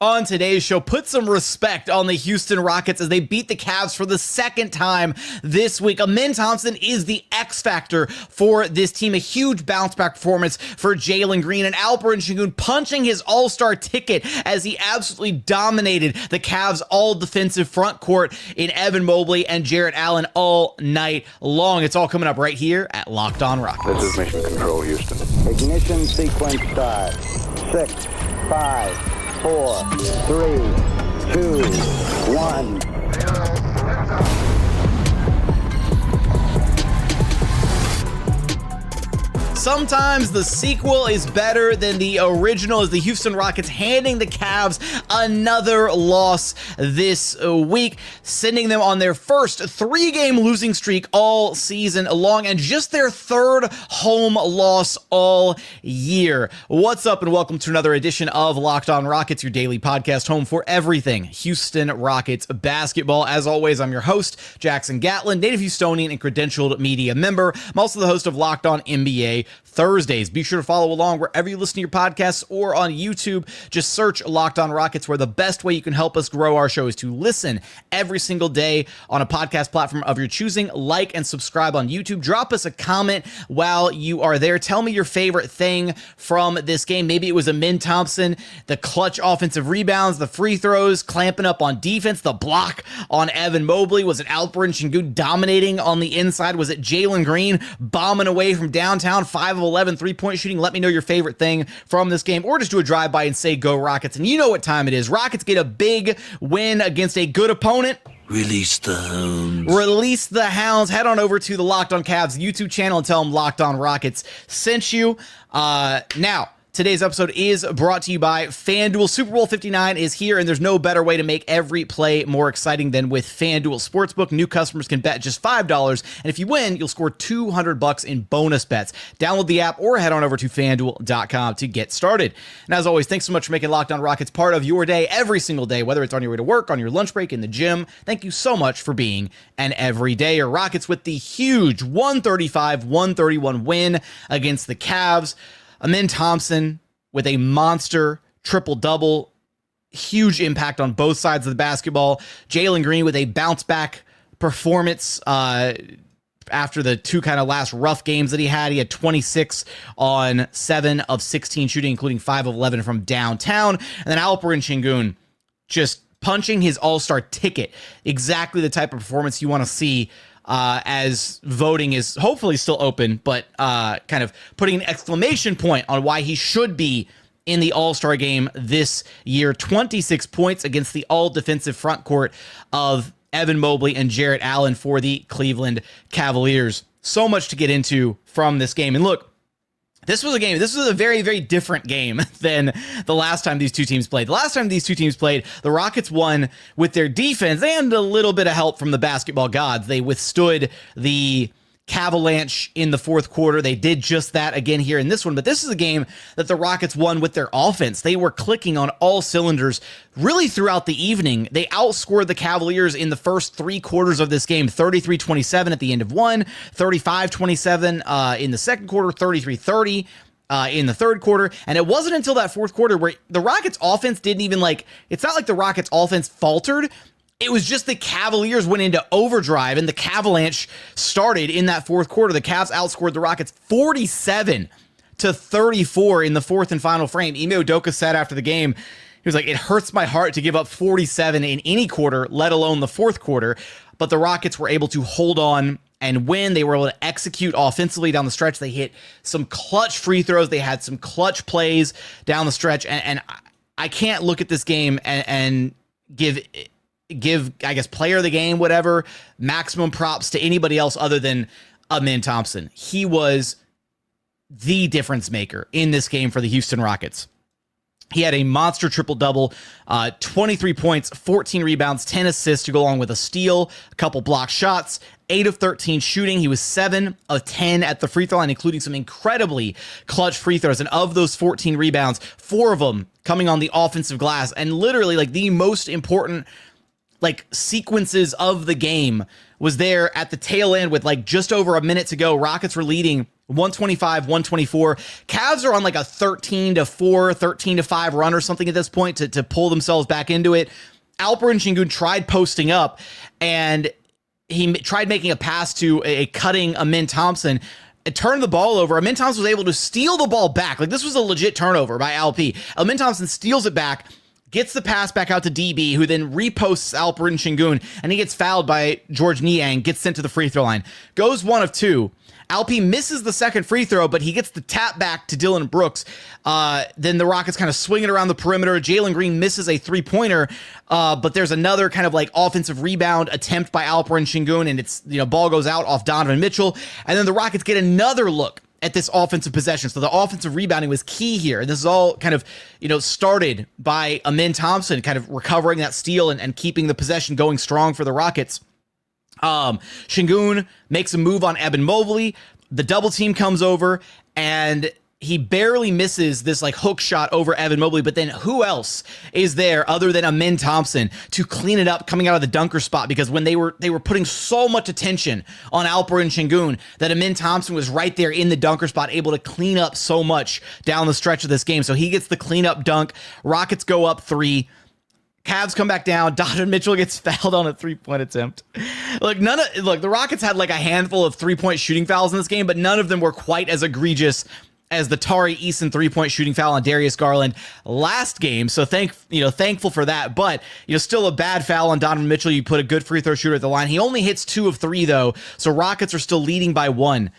On today's show, put some respect on the Houston Rockets as they beat the Cavs for the second time this week. Alperen Thompson is the X factor for this team. A huge bounce back performance for Jalen Green, and Alperen Sengun punching his All-Star ticket as he absolutely dominated the Cavs all defensive front court in Evan Mobley and Jarret Allen all night long. It's all coming up right here at Locked On Rockets. This is Mission Control, Houston. Ignition sequence start. 6, 5, 4, 3, 2, 1. Sometimes the sequel is better than the original, as the Houston Rockets handing the Cavs another loss this week, sending them on their first 3-game losing streak all season long and just their third home loss all year. What's up, and welcome to another edition of Locked On Rockets, your daily podcast home for everything Houston Rockets basketball. As always, I'm your host, Jackson Gatlin, native Houstonian and credentialed media member. I'm also the host of Locked On NBA Thursdays. Be sure to follow along wherever you listen to your podcasts or on YouTube. Just search Locked On Rockets, where the best way you can help us grow our show is to listen every single day on a podcast platform of your choosing. Like and subscribe on YouTube. Drop us a comment while you are there. Tell me your favorite thing from this game. Maybe it was Alperen Thompson, the clutch offensive rebounds, the free throws, clamping up on defense, the block on Evan Mobley. Was it Alperen Sengun dominating on the inside? Was it Jalen Green bombing away from downtown, 5 of 11 3-point shooting? Let me know your favorite thing from this game, or just do a drive-by and say go Rockets. And you know what time it is. Rockets get a big win against a good opponent. Release the hounds. Release the hounds. Head on over to the Locked On Cavs YouTube channel and tell them Locked On Rockets sent you. Now, today's episode is brought to you by FanDuel. Super Bowl 59 is here, and there's no better way to make every play more exciting than with FanDuel Sportsbook. New customers can bet just $5, and if you win, you'll score $200 in bonus bets. Download the app or head on over to FanDuel.com to get started. And as always, thanks so much for making Locked On Rockets part of your day every single day, whether it's on your way to work, on your lunch break, in the gym. Thank you so much for being an everydayer. Rockets with the huge 135-131 win against the Cavs. Alperen Thompson with a monster triple-double, huge impact on both sides of the basketball. Jalen Green with a bounce-back performance after the two kind of last rough games that he had. He had 26 on 7 of 16 shooting, including 5 of 11 from downtown. And then Alperen Sengun just punching his All-Star ticket. Exactly the type of performance you want to see as voting is hopefully still open, but kind of putting an exclamation point on why he should be in the All-Star game this year. 26 points against the all-defensive front court of Evan Mobley and Jarret Allen for the Cleveland Cavaliers. So much to get into from this game. And look, this was a very, very different game than the last time these two teams played. The last time these two teams played, the Rockets won with their defense and a little bit of help from the basketball gods. They withstood the Cavalanche in the fourth quarter. They did just that again here in this one, but this is a game that the Rockets won with their offense. They were clicking on all cylinders really throughout the evening. They outscored the Cavaliers in the first 3 quarters of this game, 33-27 at the end of one, 35-27 in the second quarter, 33-30 in the third quarter. And it wasn't until that fourth quarter where the Rockets offense didn't even it's not like the Rockets offense faltered. It was just the Cavaliers went into overdrive, and the Cavalanche started in that fourth quarter. The Cavs outscored the Rockets 47-34 in the fourth and final frame. Ime Udoka said after the game, he was like, "It hurts my heart to give up 47 in any quarter, let alone the fourth quarter." But the Rockets were able to hold on and win. They were able to execute offensively down the stretch. They hit some clutch free throws. They had some clutch plays down the stretch. And I can't look at this game and give, I guess, player of the game, whatever, maximum props to anybody else other than Alperen Thompson. He was the difference maker in this game for the Houston Rockets. He had a monster triple-double, 23 points, 14 rebounds, 10 assists to go along with a steal, a couple block shots, 8 of 13 shooting. He was 7 of 10 at the free throw line, including some incredibly clutch free throws. And of those 14 rebounds, 4 of them coming on the offensive glass. And literally, the most important sequences of the game was there at the tail end with just over a minute to go. Rockets were leading 125, 124. Cavs are on like a 13-4, 13-5 run or something at this point to pull themselves back into it. Alperen Sengun tried posting up, and he tried making a pass to a cutting Amin Thompson. It turned the ball over. Amin Thompson was able to steal the ball back. Like, this was a legit turnover by LP. Amin Thompson steals it back, gets the pass back out to DB, who then reposts Alperen Sengun, and he gets fouled by Georges Niang, gets sent to the free throw line. Goes 1 of 2. LP misses the second free throw, but he gets the tap back to Dillon Brooks. Then the Rockets kind of swing it around the perimeter. Jalen Green misses a three-pointer, but there's another kind of like offensive rebound attempt by Alperen Sengun, and it's, ball goes out off Donovan Mitchell. And then the Rockets get another look at this offensive possession. So the offensive rebounding was key here. And this is all kind of, started by Amin Thompson kind of recovering that steal and keeping the possession going strong for the Rockets. Sengun makes a move on Evan Mobley. The double team comes over, and he barely misses this like hook shot over Evan Mobley. But then who else is there other than Amin Thompson to clean it up coming out of the dunker spot? Because when they were putting so much attention on Alperen Sengun, that Amin Thompson was right there in the dunker spot, able to clean up so much down the stretch of this game. So he gets the cleanup dunk. Rockets go up 3. Cavs come back down. Donovan Mitchell gets fouled on a 3-point attempt. Look, the Rockets had like a handful of 3-point shooting fouls in this game, but none of them were quite as egregious as the Tari Eason 3-point shooting foul on Darius Garland last game. So thankful for that. But still a bad foul on Donovan Mitchell. You put a good free throw shooter at the line. He only hits 2 of 3 though. So Rockets are still leading by 1.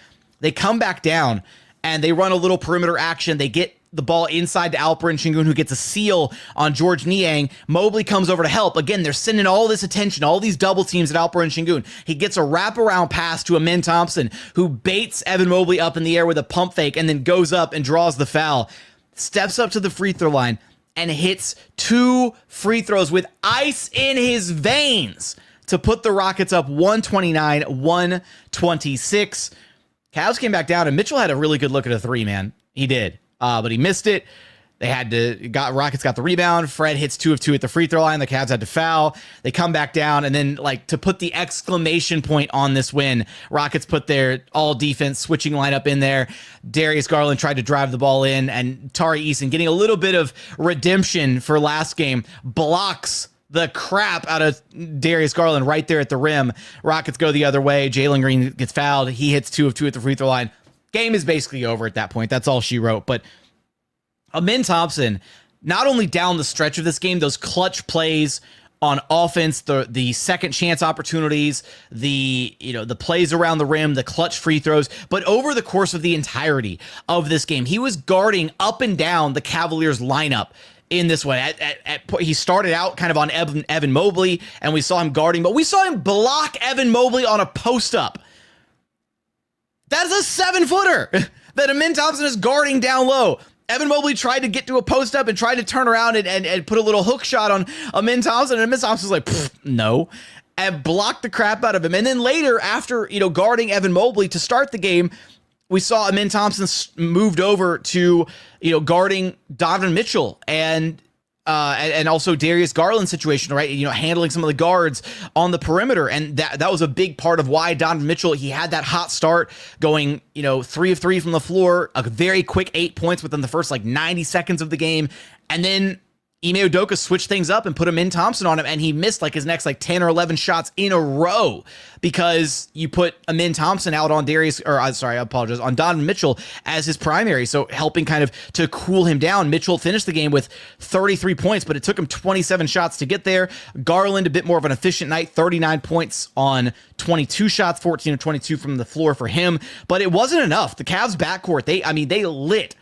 They come back down and they run a little perimeter action. They get the ball inside to Alperen Sengun, who gets a seal on Georges Niang. Mobley comes over to help. Again, they're sending all this attention, all these double teams at Alperen Sengun. He gets a wraparound pass to Amin Thompson, who baits Evan Mobley up in the air with a pump fake and then goes up and draws the foul. Steps up to the free throw line and hits 2 free throws with ice in his veins to put the Rockets up 129-126. Cavs came back down, and Mitchell had a really good look at a 3, man. He did. But he missed it. Rockets got the rebound. Fred hits 2 of 2 at the free throw line. The Cavs had to foul. They come back down, and then to put the exclamation point on this win, Rockets put their all defense switching lineup in there. Darius Garland tried to drive the ball in, and Tari Eason, getting a little bit of redemption for last game, blocks the crap out of Darius Garland right there at the rim. Rockets go the other way. Jalen Green gets fouled. He hits 2 of 2 at the free throw line. Game is basically over at that point. That's all she wrote. But Amin Thompson, not only down the stretch of this game, those clutch plays on offense, the second chance opportunities, the plays around the rim, the clutch free throws, but over the course of the entirety of this game, he was guarding up and down the Cavaliers lineup in this way. He started out kind of on Evan Mobley, and we saw him guarding, but we saw him block Evan Mobley on a post up. That is a 7-footer that Amin Thompson is guarding down low. Evan Mobley tried to get to a post up and tried to turn around and put a little hook shot on Amin Thompson, and Amin Thompson was like, no, and blocked the crap out of him. And then later, after guarding Evan Mobley to start the game, we saw Amin Thompson moved over to guarding Donovan Mitchell and also Darius Garland's situation, right? Handling some of the guards on the perimeter. And that was a big part of why Donovan Mitchell, he had that hot start going, 3 of 3 from the floor, a very quick 8 points within the first 90 seconds of the game. And then Ime Udoka switched things up and put Amin Thompson on him, and he missed his next 10 or 11 shots in a row because you put Amin Thompson out on on Donovan Mitchell as his primary, so helping kind of to cool him down. Mitchell finished the game with 33 points, but it took him 27 shots to get there. Garland, a bit more of an efficient night, 39 points on 22 shots, 14 of 22 from the floor for him, but it wasn't enough. The Cavs backcourt, they lit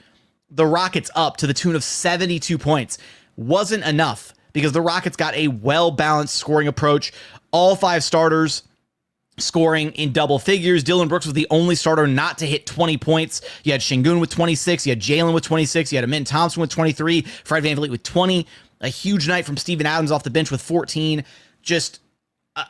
the Rockets up to the tune of 72 points. Wasn't enough because the Rockets got a well-balanced scoring approach. All 5 starters scoring in double figures. Dillon Brooks was the only starter not to hit 20 points. You had Sengun with 26. You had Jalen with 26. You had Amin Thompson with 23. Fred VanVleet with 20. A huge night from Steven Adams off the bench with 14. Just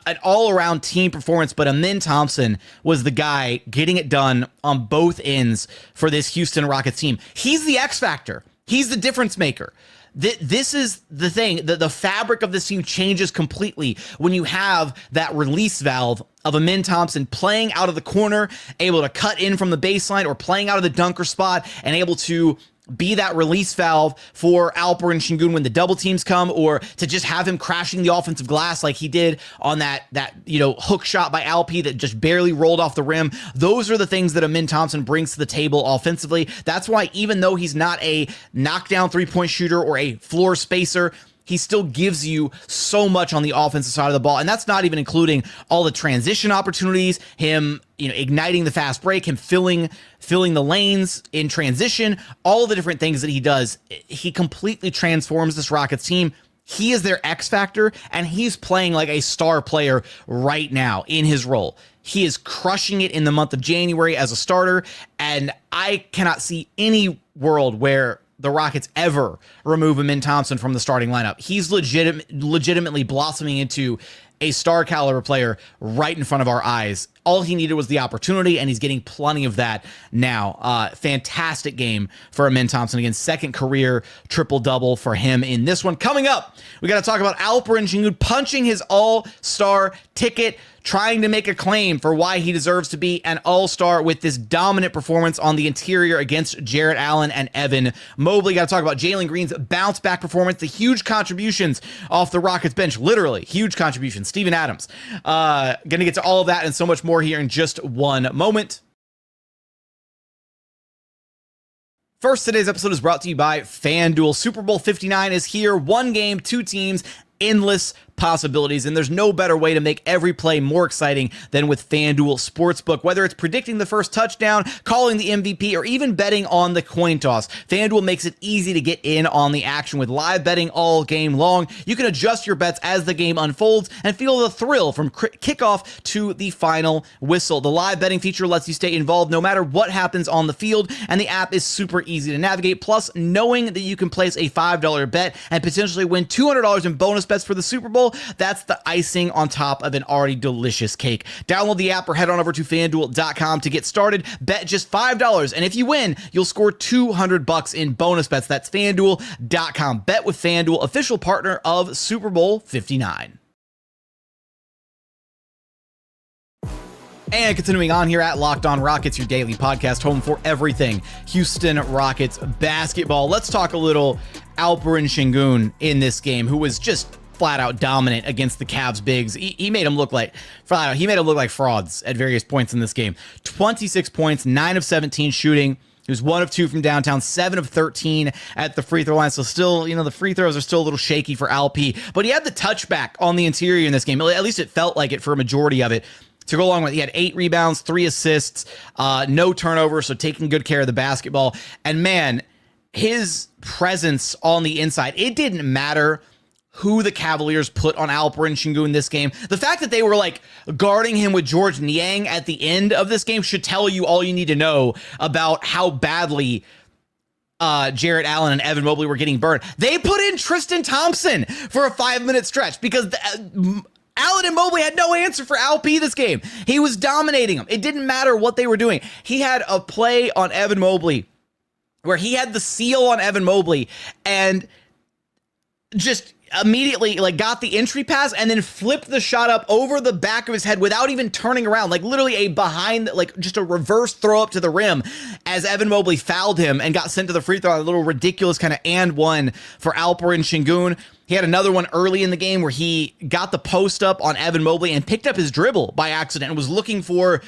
an all-around team performance, but Amin Thompson was the guy getting it done on both ends for this Houston Rockets team. He's the X factor. He's the difference maker. This is the thing, the fabric of this team changes completely when you have that release valve of Amin Thompson playing out of the corner, able to cut in from the baseline, or playing out of the dunker spot and able to be that release valve for Alperen Sengun when the double teams come, or to just have him crashing the offensive glass like he did on that hook shot by Alp that just barely rolled off the rim. Those are the things that Amin Thompson brings to the table offensively. That's why even though he's not a knockdown three-point shooter or a floor spacer, he still gives you so much on the offensive side of the ball. And that's not even including all the transition opportunities, him, igniting the fast break, him filling the lanes in transition, all the different things that he does. He completely transforms this Rockets team. He is their X factor, and he's playing like a star player right now in his role. He is crushing it in the month of January as a starter, and I cannot see any world where the Rockets ever remove Amin Thompson from the starting lineup. He's legitimately blossoming into a star caliber player right in front of our eyes. All he needed was the opportunity, and he's getting plenty of that now. Fantastic game for Amin Thompson. Again, second career triple-double for him in this one. Coming up, we got to talk about Alperen Sengun punching his all-star ticket, trying to make a claim for why he deserves to be an all-star with this dominant performance on the interior against Jarret Allen and Evan Mobley. Got to talk about Jalen Green's bounce-back performance, the huge contributions off the Rockets bench, literally huge contributions. Steven Adams. Going to get to all of that and so much more here in just one moment. First, today's episode is brought to you by FanDuel. Super Bowl 59 is here. One game, two teams, endless possibilities, and there's no better way to make every play more exciting than with FanDuel Sportsbook. Whether it's predicting the first touchdown, calling the MVP, or even betting on the coin toss, FanDuel makes it easy to get in on the action with live betting all game long. You can adjust your bets as the game unfolds and feel the thrill from kickoff to the final whistle. The live betting feature lets you stay involved no matter what happens on the field, and the app is super easy to navigate. Plus, knowing that you can place a $5 bet and potentially win $200 in bonus bets for the Super Bowl, that's the icing on top of an already delicious cake. Download the app or head on over to FanDuel.com to get started. Bet just $5, and if you win, you'll score $200 in bonus bets. That's FanDuel.com. Bet with FanDuel, official partner of Super Bowl 59. And continuing on here at Locked On Rockets, your daily podcast, home for everything Houston Rockets basketball. Let's talk a little Alperen Sengun in this game, who was just flat out dominant against the Cavs bigs. He made them look like frauds at various points in this game. 26 points, 9 of 17 shooting. He was 1 of 2 from downtown, 7 of 13 at the free throw line. So still, the free throws are still a little shaky for Alp, but he had the touchback on the interior in this game. At least it felt like it for a majority of it. To go along with, he had 8 rebounds, 3 assists, no turnovers, so taking good care of the basketball. And man, his presence on the inside, it didn't matter who the Cavaliers put on Alperen Sengun in this game. The fact that they were guarding him with George Niang at the end of this game should tell you all you need to know about how badly Jarret Allen and Evan Mobley were getting burned. They put in Tristan Thompson for a 5-minute stretch because Allen and Mobley had no answer for Alp this game. He was dominating them. It didn't matter what they were doing. He had a play on Evan Mobley where he had the seal on Evan Mobley and just immediately got the entry pass and then flipped the shot up over the back of his head without even turning around, literally a behind, just a reverse throw up to the rim as Evan Mobley fouled him and got sent to the free throw. A little ridiculous kind of and one for Alperen Sengun. He had another one early in the game where he got the post up on Evan Mobley and picked up his dribble by accident and was looking for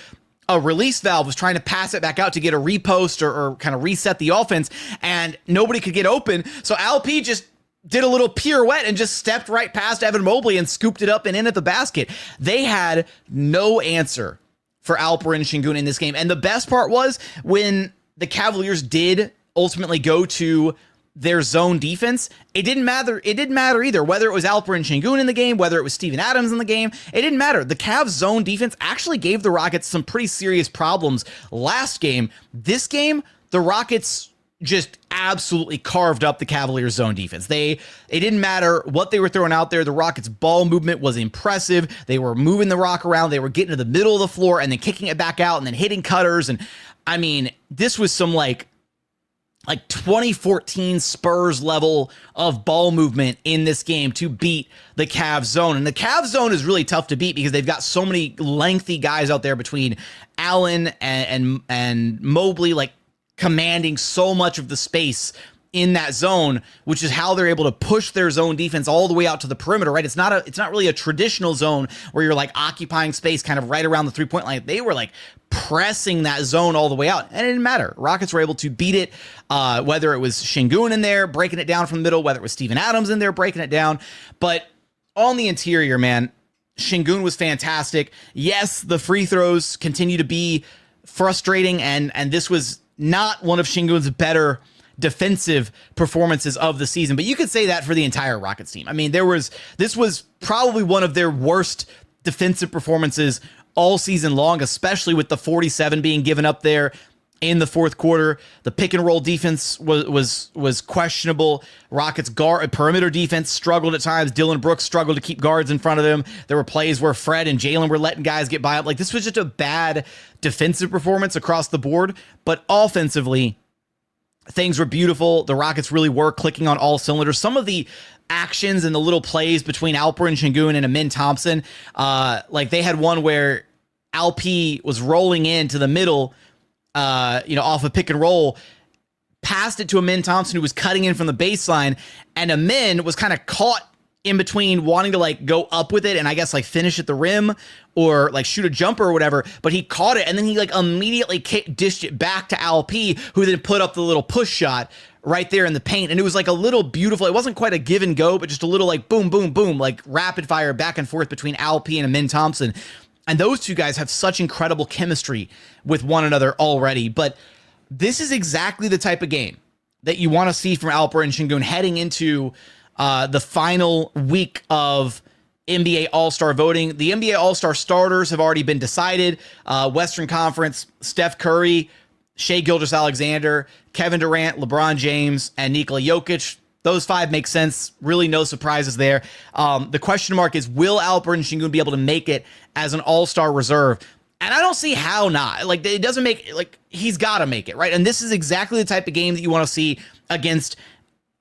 a release valve, was trying to pass it back out to get a repost or kind of reset the offense, and nobody could get open. So Alp just did a little pirouette and just stepped right past Evan Mobley and scooped it up and in at the basket. They had no answer for Alperen Sengun in this game. And the best part was when the Cavaliers did ultimately go to their zone defense, it didn't matter. It didn't matter either, whether it was Alperen Sengun in the game, whether it was Steven Adams in the game. It didn't matter. The Cavs zone defense actually gave the Rockets some pretty serious problems last game. This game, the Rockets just absolutely carved up the Cavaliers zone defense. It didn't matter what they were throwing out there. The Rockets ball movement was impressive. They were moving the rock around. They were getting to the middle of the floor and then kicking it back out and then hitting cutters. And I mean, this was some like 2014 Spurs level of ball movement in this game to beat the Cavs zone. And the Cavs zone is really tough to beat because they've got so many lengthy guys out there between Allen and Mobley, like commanding so much of the space in that zone, which is how they're able to push their zone defense all the way out to the perimeter, right? It's not really a traditional zone where you're like occupying space kind of right around the 3-point line. They were like pressing that zone all the way out, and it didn't matter. Rockets were able to beat it, whether it was Sengun in there breaking it down from the middle, whether it was Steven Adams in there breaking it down. But on the interior, man, Sengun was fantastic. Yes, the free throws continue to be frustrating, and this was not one of Sengun's better defensive performances of the season, but you could say that for the entire Rockets team. I mean, this was probably one of their worst defensive performances all season long, especially with the 47 being given up there in the fourth quarter. The pick and roll defense was questionable. Rockets perimeter defense struggled at times. Dillon Brooks struggled to keep guards in front of them. There were plays where Fred and Jalen were letting guys get by up. Like, this was just a bad defensive performance across the board, but offensively, things were beautiful. The Rockets really were clicking on all cylinders. Some of the actions and the little plays between Alperen Sengun and Amin Thompson, like they had one where Alp was rolling into the middle, off a pick and roll, passed it to Amin Thompson, who was cutting in from the baseline, and Amin was kind of caught in between wanting to like go up with it and I guess like finish at the rim or like shoot a jumper or whatever, but he caught it and then he like immediately dished it back to Alp, who then put up the little push shot right there in the paint. And it was like a little beautiful, it wasn't quite a give and go, but just a little like boom, boom, boom, like rapid fire back and forth between Alp and Amin Thompson. And those two guys have such incredible chemistry with one another already. But this is exactly the type of game that you want to see from Alperen Sengun heading into the final week of NBA All-Star voting. The NBA All-Star starters have already been decided. Western Conference, Steph Curry, Shai Gilgeous-Alexander, Kevin Durant, LeBron James, and Nikola Jokic. Those five make sense. Really no surprises there. The question mark is, will Alperen Sengun be able to make it as an All-Star reserve? And I don't see how not. Like, it doesn't make, like, he's got to make it, right? And this is exactly the type of game that you want to see against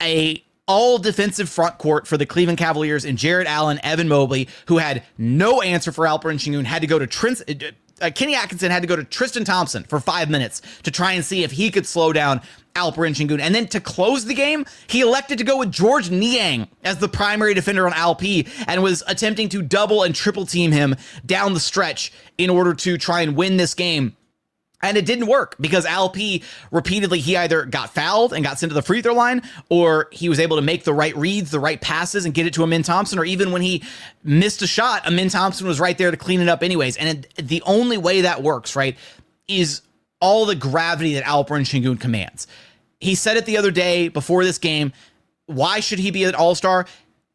a all defensive front court for the Cleveland Cavaliers and Jarret Allen, Evan Mobley, who had no answer for Alperen Sengun, had to go to Kenny Atkinson had to go to Tristan Thompson for 5 minutes to try and see if he could slow down Alperen Sengun. And then to close the game, he elected to go with George Niang as the primary defender on Alp and was attempting to double and triple team him down the stretch in order to try and win this game. And it didn't work because Alp repeatedly, he either got fouled and got sent to the free throw line, or he was able to make the right reads, the right passes, and get it to Amin Thompson, or even when he missed a shot, Amin Thompson was right there to clean it up anyways. And the only way that works, right, is all the gravity that Alperen Sengun commands. He said it the other day before this game. Why should he be an all-star?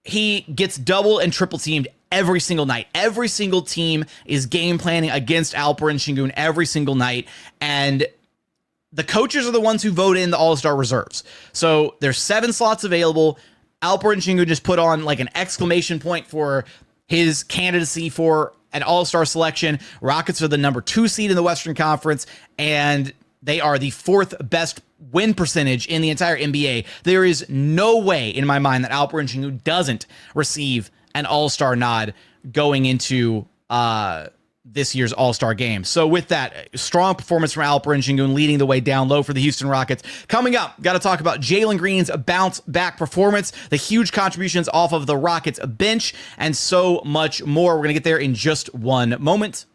He gets double and triple teamed every single night. Every single team is game planning against Alperen Sengun every single night. And the coaches are the ones who vote in the All-Star reserves. So there's 7 slots available. Alperen Sengun just put on like an exclamation point for his candidacy for an All-Star selection. Rockets are the number 2 seed in the Western Conference, and they are the 4th best win percentage in the entire NBA. There is no way in my mind that Alperen Sengun doesn't receive an All-Star nod going into this year's All-Star game. So with that, strong performance from Alperen Sengun leading the way down low for the Houston Rockets. Coming up, got to talk about Jalen Green's bounce back performance, the huge contributions off of the Rockets bench, and so much more. We're going to get there in just one moment.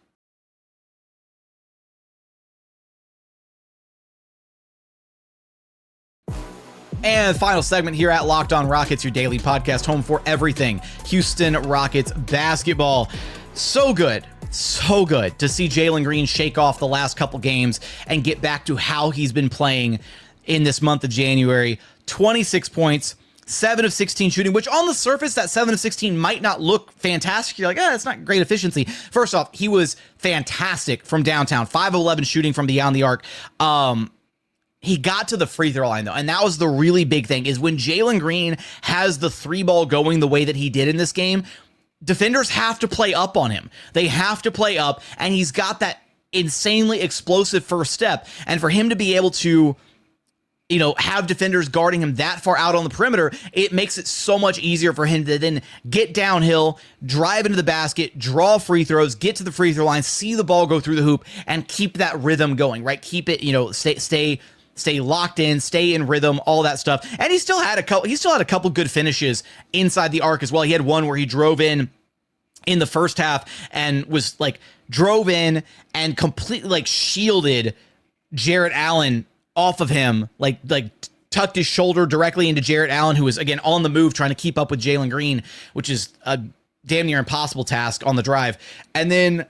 And final segment here at Locked On Rockets, your daily podcast, home for everything Houston Rockets basketball. So good to see Jalen Green shake off the last couple games and get back to how he's been playing in this month of January. 26 points, 7 of 16 shooting, which on the surface, that 7 of 16 might not look fantastic. You're like, it's not great efficiency. First off, he was fantastic from downtown, 5 of 11 shooting from beyond the arc. He got to the free throw line, though, and that was the really big thing, is when Jalen Green has the 3-ball going the way that he did in this game, defenders have to play up on him. They have to play up, and he's got that insanely explosive first step. And for him to be able to, have defenders guarding him that far out on the perimeter, it makes it so much easier for him to then get downhill, drive into the basket, draw free throws, get to the free throw line, see the ball go through the hoop, and keep that rhythm going, right? Keep it, stay locked in, stay in rhythm, all that stuff. And he still had a couple good finishes inside the arc as well. He had one where he drove in the first half and was drove in and completely shielded Jarrett Allen off of him, tucked his shoulder directly into Jarrett Allen, who was again on the move trying to keep up with Jalen Green, which is a damn near impossible task on the drive. And then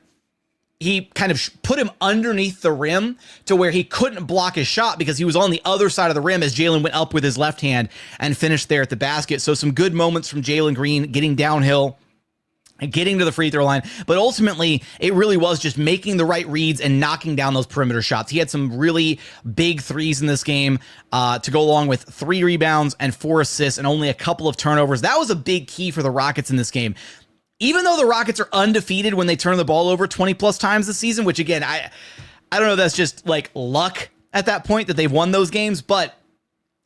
he kind of put him underneath the rim to where he couldn't block his shot because he was on the other side of the rim as Jalen went up with his left hand and finished there at the basket. So some good moments from Jalen Green getting downhill and getting to the free throw line. But ultimately, it really was just making the right reads and knocking down those perimeter shots. He had some really big threes in this game to go along with 3 rebounds and 4 assists and only a couple of turnovers. That was a big key for the Rockets in this game. Even though the Rockets are undefeated when they turn the ball over 20 plus times this season, which again, I don't know if that's just luck at that point that they've won those games, but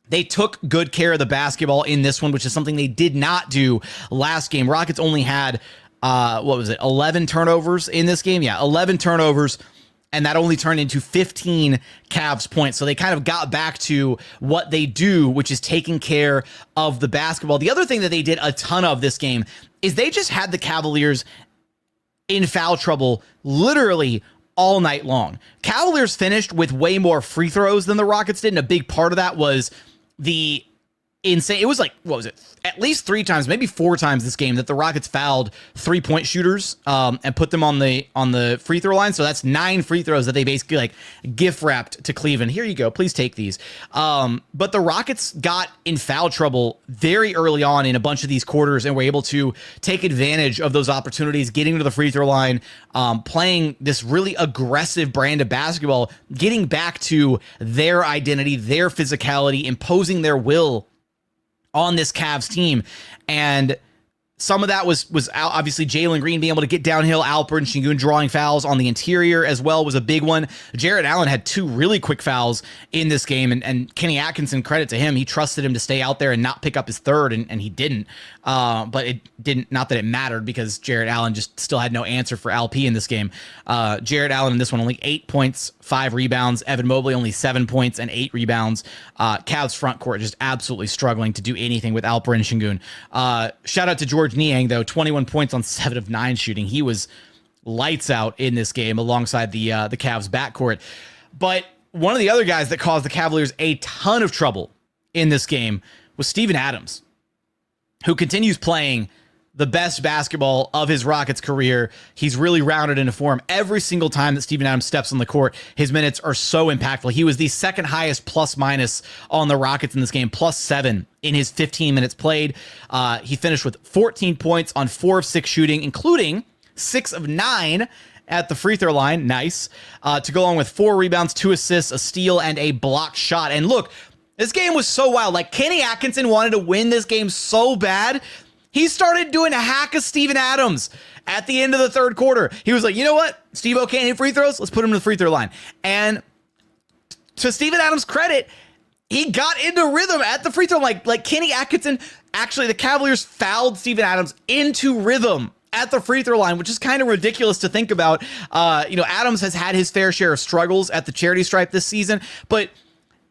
they took good care of the basketball in this one, which is something they did not do last game. Rockets only had, 11 turnovers in this game? Yeah, 11 turnovers, and that only turned into 15 Cavs points. So they kind of got back to what they do, which is taking care of the basketball. The other thing that they did a ton of this game is they just had the Cavaliers in foul trouble literally all night long. Cavaliers finished with way more free throws than the Rockets did, and a big part of that was the insane. It was at least 3 times, maybe 4 times this game that the Rockets fouled 3-point shooters and put them on the free throw line. So that's 9 free throws that they basically gift wrapped to Cleveland. Here you go, please take these. But the Rockets got in foul trouble very early on in a bunch of these quarters and were able to take advantage of those opportunities, getting to the free throw line, playing this really aggressive brand of basketball, getting back to their identity, their physicality, imposing their will on this Cavs team. And some of that was obviously Jalen Green being able to get downhill. Alperen Sengun drawing fouls on the interior as well was a big one. Jarret Allen had 2 really quick fouls in this game, and Kenny Atkinson, credit to him, he trusted him to stay out there and not pick up his third, and he didn't. But it didn't, not that it mattered, because Jarret Allen just still had no answer for LP in this game. Jarret Allen in this one only 8 points, 5 rebounds. Evan Mobley only 7 points and 8 rebounds. Cavs front court just absolutely struggling to do anything with Alperen Sengun. Shout out to George Niang, though, 21 points on 7 of 9 shooting. He was lights out in this game alongside the Cavs backcourt. But one of the other guys that caused the Cavaliers a ton of trouble in this game was Steven Adams, who continues playing the best basketball of his Rockets career. He's really rounded into form. Every single time that Steven Adams steps on the court, his minutes are so impactful. He was the second highest plus minus on the Rockets in this game, +7 in his 15 minutes played. He finished with 14 points on 4 of 6 shooting, including 6 of 9 at the free throw line. Nice. To go along with 4 rebounds, 2 assists, a steal, and a blocked shot. And look, this game was so wild. Kenny Atkinson wanted to win this game so bad, he started doing a hack of Steven Adams at the end of the third quarter. He was like, you know what? Steve-O can't hit free throws. Let's put him to the free throw line. And to Steven Adams' credit, he got into rhythm at the free throw line. Like Kenny Atkinson, actually, the Cavaliers fouled Steven Adams into rhythm at the free throw line, which is kind of ridiculous to think about. Adams has had his fair share of struggles at the charity stripe this season, but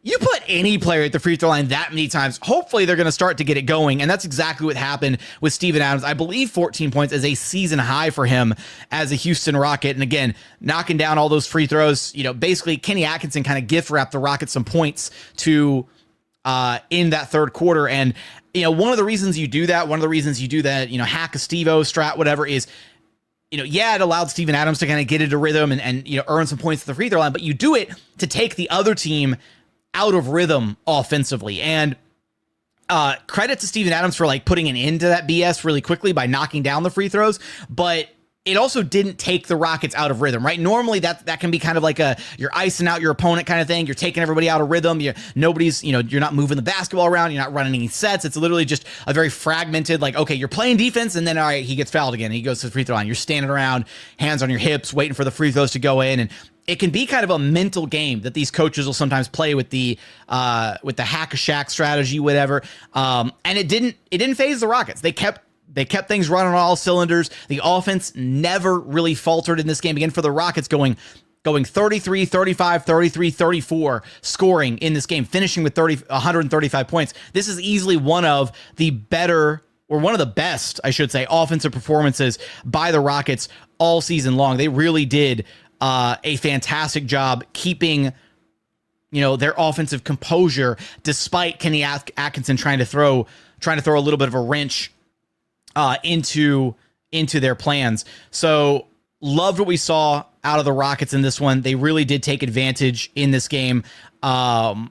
you put any player at the free throw line that many times, hopefully they're going to start to get it going. And that's exactly what happened with Steven Adams. I believe 14 points is a season high for him as a Houston Rocket. And again, knocking down all those free throws, basically Kenny Atkinson kind of gift wrapped the Rockets some points to in that third quarter. And, one of the reasons you do that, hack a Steve-O strat, whatever, is, it allowed Steven Adams to kind of get into rhythm and earn some points at the free throw line, but you do it to take the other team out of rhythm offensively. And credit to Steven Adams for putting an end to that BS really quickly by knocking down the free throws, but it also didn't take the Rockets out of rhythm, right? Normally that can be kind of like you're icing out your opponent kind of thing. You're taking everybody out of rhythm. You're not moving the basketball around. You're not running any sets. It's literally just a very fragmented, okay, you're playing defense, and then, all right, he gets fouled again. And he goes to the free throw line. You're standing around, hands on your hips, waiting for the free throws to go in. And it can be kind of a mental game that these coaches will sometimes play with the hack a Shaq strategy, whatever. And it didn't phase the Rockets. They kept things running on all cylinders. The offense never really faltered in this game. Again, for the Rockets going 33, 35, 33, 34 scoring in this game, finishing with 135 points. This is easily one of the better, or one of the best, I should say, offensive performances by the Rockets all season long. They really did a fantastic job keeping, their offensive composure despite Kenny Atkinson trying to throw a little bit of a wrench into their plans. So loved what we saw out of the Rockets in this one. They really did take advantage in this game. Downtown,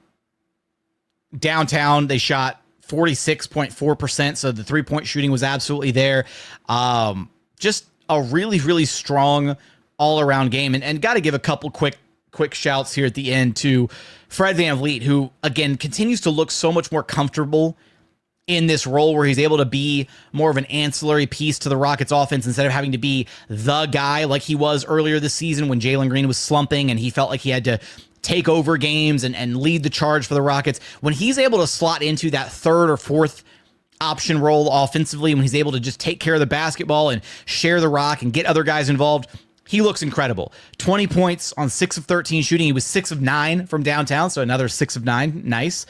they shot 46.4%, so the three-point shooting was absolutely there. Just a really, really strong all-around game. And got to give a couple quick shouts here at the end to Fred VanVleet, who, again, continues to look so much more comfortable in this role where he's able to be more of an ancillary piece to the Rockets offense instead of having to be the guy like he was earlier this season when Jalen Green was slumping and he felt like he had to take over games and lead the charge for the Rockets. When he's able to slot into that third or fourth option role offensively, when he's able to just take care of the basketball and share the rock and get other guys involved, he looks incredible. 20 points on 6 of 13 shooting. He was 6 of 9 from downtown, so another 6 of 9. Nice.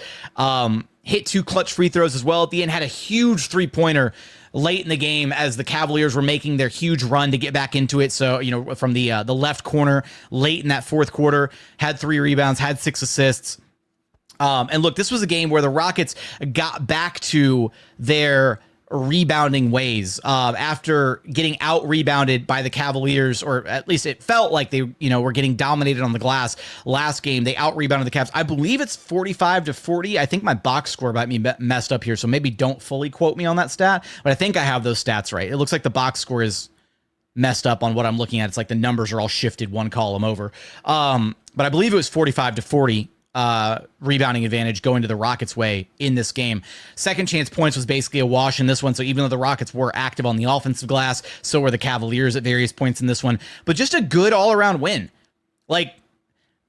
Hit 2 clutch free throws as well at the end. Had a huge three-pointer late in the game as the Cavaliers were making their huge run to get back into it. So, from the left corner late in that fourth quarter, had 3 rebounds, had 6 assists. And look, this was a game where the Rockets got back to their rebounding ways after getting out rebounded by the Cavaliers, or at least it felt like they were getting dominated on the glass last game. They out rebounded the Cavs. I believe it's 45-40. I think my box score might be messed up here, so maybe don't fully quote me on that stat, but I think I have those stats right. It looks like the box score is messed up on what I'm looking at. It's like the numbers are all shifted one column over, but I believe it was 45-40 rebounding advantage going to the Rockets' way in this game. Second chance points was basically a wash in this one. So even though the Rockets were active on the offensive glass, so were the Cavaliers at various points in this one. But just a good all-around win. Like,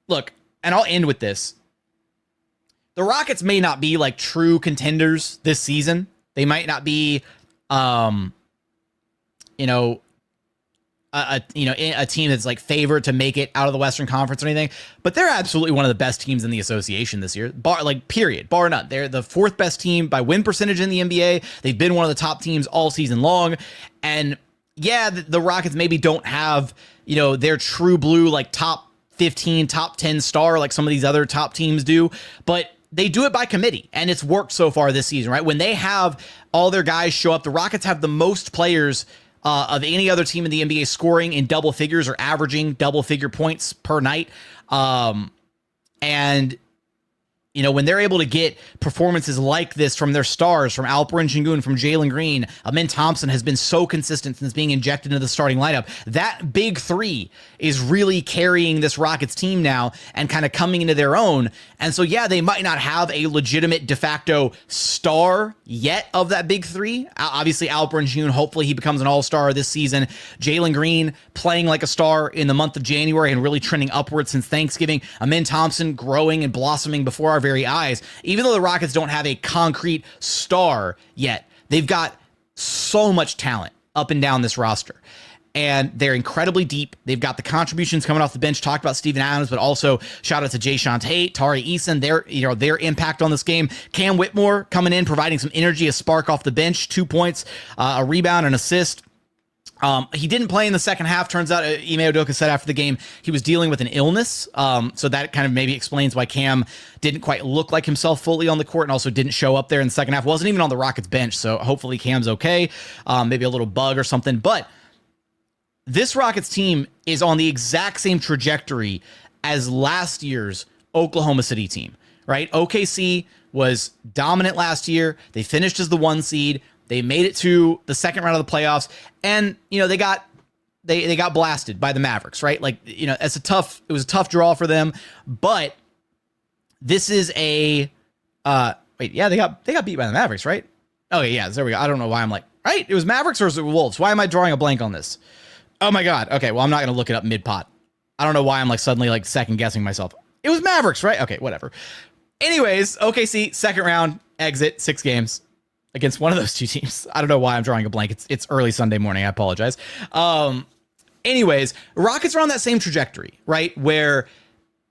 look, and I'll end with this. The Rockets may not be like true contenders this season. They might not be, a team that's like favored to make it out of the Western Conference or anything, but they're absolutely one of the best teams in the association this year, bar none. They're the 4th best team by win percentage in the NBA. They've been one of the top teams all season long. And yeah, the Rockets maybe don't have, their true blue, like top 15, top 10 star, like some of these other top teams do, but they do it by committee, and it's worked so far this season, right? When they have all their guys show up, the Rockets have the most players of any other team in the NBA scoring in double figures or averaging double figure points per night. And when they're able to get performances like this from their stars, from Alperen Sengun, from Jalen Green, Thompson has been so consistent since being injected into the starting lineup. That big 3 is really carrying this Rockets team now and kind of coming into their own. And so, yeah, they might not have a legitimate de facto star yet of that big 3. Obviously, Alperen Sengun, hopefully he becomes an all-star this season. Jalen Green playing like a star in the month of January and really trending upwards since Thanksgiving. Thompson growing and blossoming before our very eyes. Even though the Rockets don't have a concrete star yet, they've got so much talent up and down this roster. And they're incredibly deep. They've got the contributions coming off the bench. Talked about Steven Adams, but also shout out to Jae'Sean, Tate, Tari, Eason. Their impact on this game. Cam Whitmore coming in, providing some energy, a spark off the bench, 2 points, a rebound, an assist. He didn't play in the second half. Turns out, Ime Udoka said after the game he was dealing with an illness. So that kind of maybe explains why Cam didn't quite look like himself fully on the court, and also didn't show up there in the second half. Wasn't even on the Rockets bench. So hopefully Cam's okay. Maybe a little bug or something. But this Rockets team is on the exact same trajectory as last year's Oklahoma City team, right? OKC was dominant last year. They finished as the 1 seed. They made it to the second round of the playoffs, and they got blasted by the Mavericks, right? Like, it was a tough draw for them, but this is they got beat by the Mavericks, right? Oh yeah, there we go. I don't know why I'm like, right? It was Mavericks or was it Wolves? Why am I drawing a blank on this? Oh my God. Okay, well, I'm not going to look it up mid-pot. I don't know why I'm like suddenly like second guessing myself. It was Mavericks, right? Okay, whatever. Anyways, OKC, second round, exit, 6 games against one of those two teams. I don't know why I'm drawing a blank. It's early Sunday morning. I apologize. Anyways, Rockets are on that same trajectory, right? Where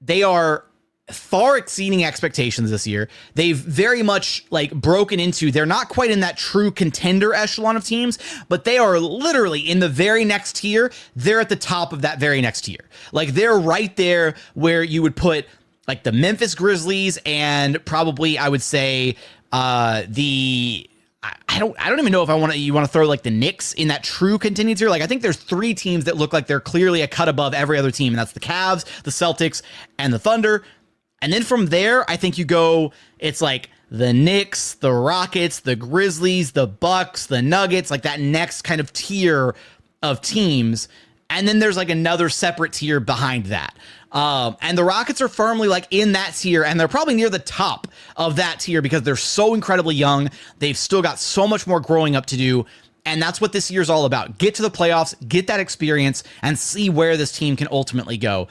they are far exceeding expectations this year. They've very much like broken into, they're not quite in that true contender echelon of teams, but they are literally in the very next tier. They're at the top of that very next tier. Like they're right there where you would put like the Memphis Grizzlies and probably I would say I don't even know if you want to throw like the Knicks in that true contending tier. Like I think there's 3 teams that look like they're clearly a cut above every other team, and that's the Cavs, the Celtics, and the Thunder. And then from there, I think you go, it's like the Knicks, the Rockets, the Grizzlies, the Bucks, the Nuggets, like that next kind of tier of teams. And then there's like another separate tier behind that. And the Rockets are firmly like in that tier, and they're probably near the top of that tier because they're so incredibly young. They've still got so much more growing up to do. And that's what this year's all about. Get to the playoffs, get that experience, and see where this team can ultimately go.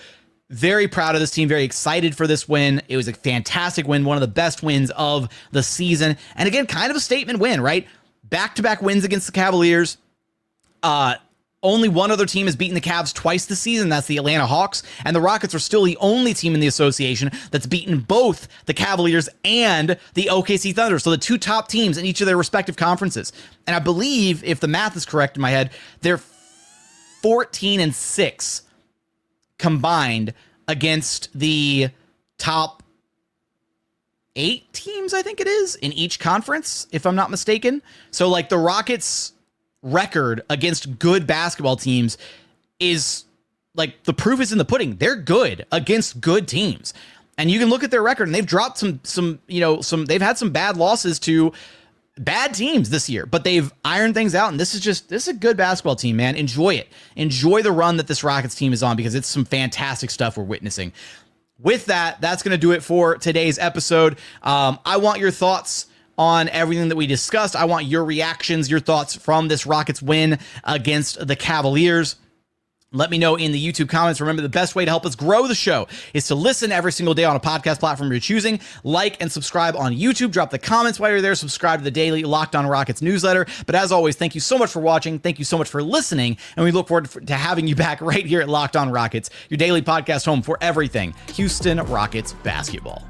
Very proud of this team, very excited for this win. It was a fantastic win, one of the best wins of the season. And again, kind of a statement win, right? Back-to-back wins against the Cavaliers. Only one other team has beaten the Cavs twice this season. That's the Atlanta Hawks. And the Rockets are still the only team in the association that's beaten both the Cavaliers and the OKC Thunder. So the 2 top teams in each of their respective conferences. And I believe, if the math is correct in my head, they're 14-6 combined against the top 8 teams, I think it is, in each conference, if I'm not mistaken. So like the Rockets' record against good basketball teams is like the proof is in the pudding. They're good against good teams. And you can look at their record, and they've dropped they've had some bad losses to bad teams this year, but they've ironed things out. And this is a good basketball team, man. Enjoy it. Enjoy the run that this Rockets team is on, because it's some fantastic stuff we're witnessing. With that, that's going to do it for today's episode. I want your thoughts on everything that we discussed. I want your reactions, your thoughts from this Rockets win against the Cavaliers. Let me know in the YouTube comments. Remember, the best way to help us grow the show is to listen every single day on a podcast platform you're choosing. Like and subscribe on YouTube. Drop the comments while you're there. Subscribe to the daily Locked On Rockets newsletter. But as always, thank you so much for watching. Thank you so much for listening. And we look forward to having you back right here at Locked On Rockets, your daily podcast home for everything Houston Rockets basketball.